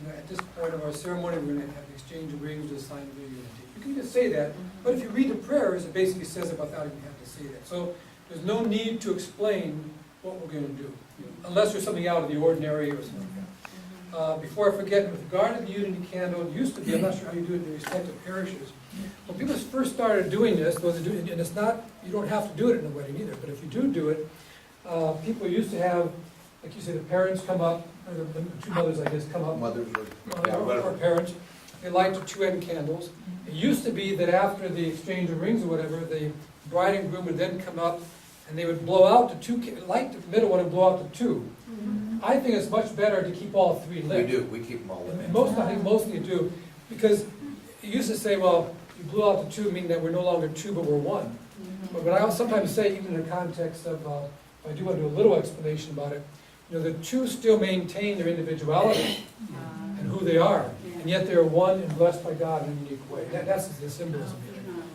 at this point of our ceremony, we're going to have the exchange of rings to sign of unity. You can just say that, but if you read the prayers, it basically says it without even having to say that. So there's no need to explain what we're going to do, unless there's something out of the ordinary or something like that. Before I forget, with regard to the unity candle, it used to be, I'm not sure how you do it in the respective parishes, when people first started doing this, and it's not, you don't have to do it in a wedding either, but if you do it, people used to have, like you say, the parents come up, or the two mothers, I guess, come up. Mothers Or parents, they light the two end candles. It used to be that after the exchange of rings or whatever, the bride and groom would then come up and they would blow out the two, light the middle one and blow out the two. I think it's much better to keep all three lit. We do, we keep them all lit. And most, I think mostly do, because it used to say, well, you blew out the two, meaning that we're no longer two, but we're one. But what I sometimes say, even in the context of, I do want to do a little explanation about it, you know, the two still maintain their individuality and who they are, and yet they're one and blessed by God in a unique way. That's the symbolism here.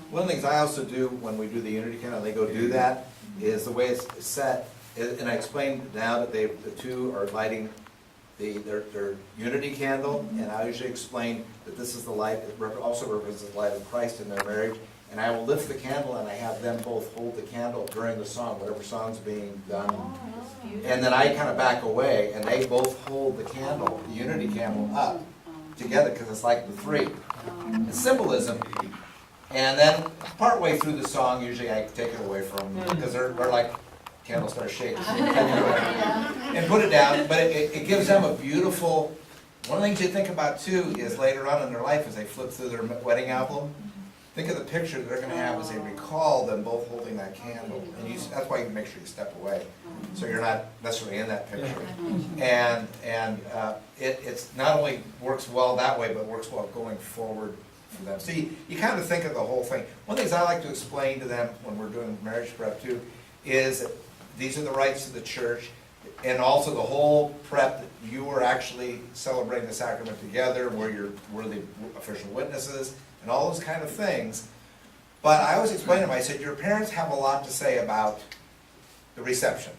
One of the things I also do when we do the unity candle, they go do that, is the way it's set, and I explained now that the two are lighting their unity candle, and I usually explain that this is the light, it also represents the light of Christ in their marriage, and I will lift the candle and I have them both hold the candle during the song, whatever song's being done. And then I kind of back away and they both hold the candle, the unity candle up together, because it's like the three. It's symbolism. And then partway through the song, usually I take it away from them, because they're like, candles start shaking. And put it down, but it gives them a beautiful, one of the things you think about too is later on in their life as they flip through their wedding album, think of the picture they're going to have as they recall them both holding that candle. And that's why you make sure you step away, so you're not necessarily in that picture. And it's not only works well that way, but works well going forward for them. So you kind of think of the whole thing. One of the things I like to explain to them when we're doing marriage prep too is that these are the rites of the church, and also the whole prep that you are actually celebrating the sacrament together, where we're the official witnesses, and all those kind of things. But I always explain to them, I said, your parents have a lot to say about the reception.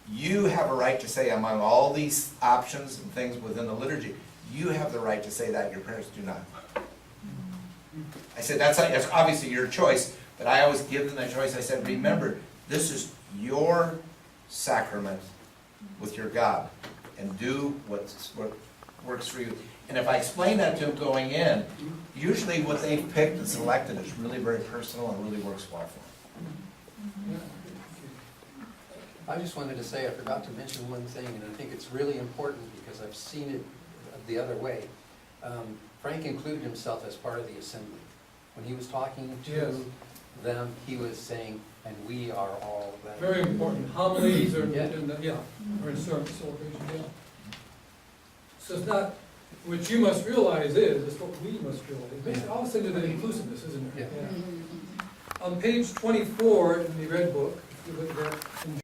You have a right to say among all these options and things within the liturgy, you have the right to say that, your parents do not. I said, that's obviously your choice, but I always give them that choice. I said, remember, this is your sacrament with your God, and do what works for you. And if I explain that to them going in, usually what they've picked and selected is really very personal and really works well for them. I just wanted to say, I forgot to mention one thing, and I think it's really important because I've seen it the other way. Frank included himself as part of the assembly. When he was talking to them, he was saying, and we are all that. Very important. Homilies are, Yeah. or in celebration, So it's not, what you must realize it's what we must realize. Basically, all of a sudden, there's inclusiveness, isn't there? Yeah. On page 24 in the Red Book, if you look at that,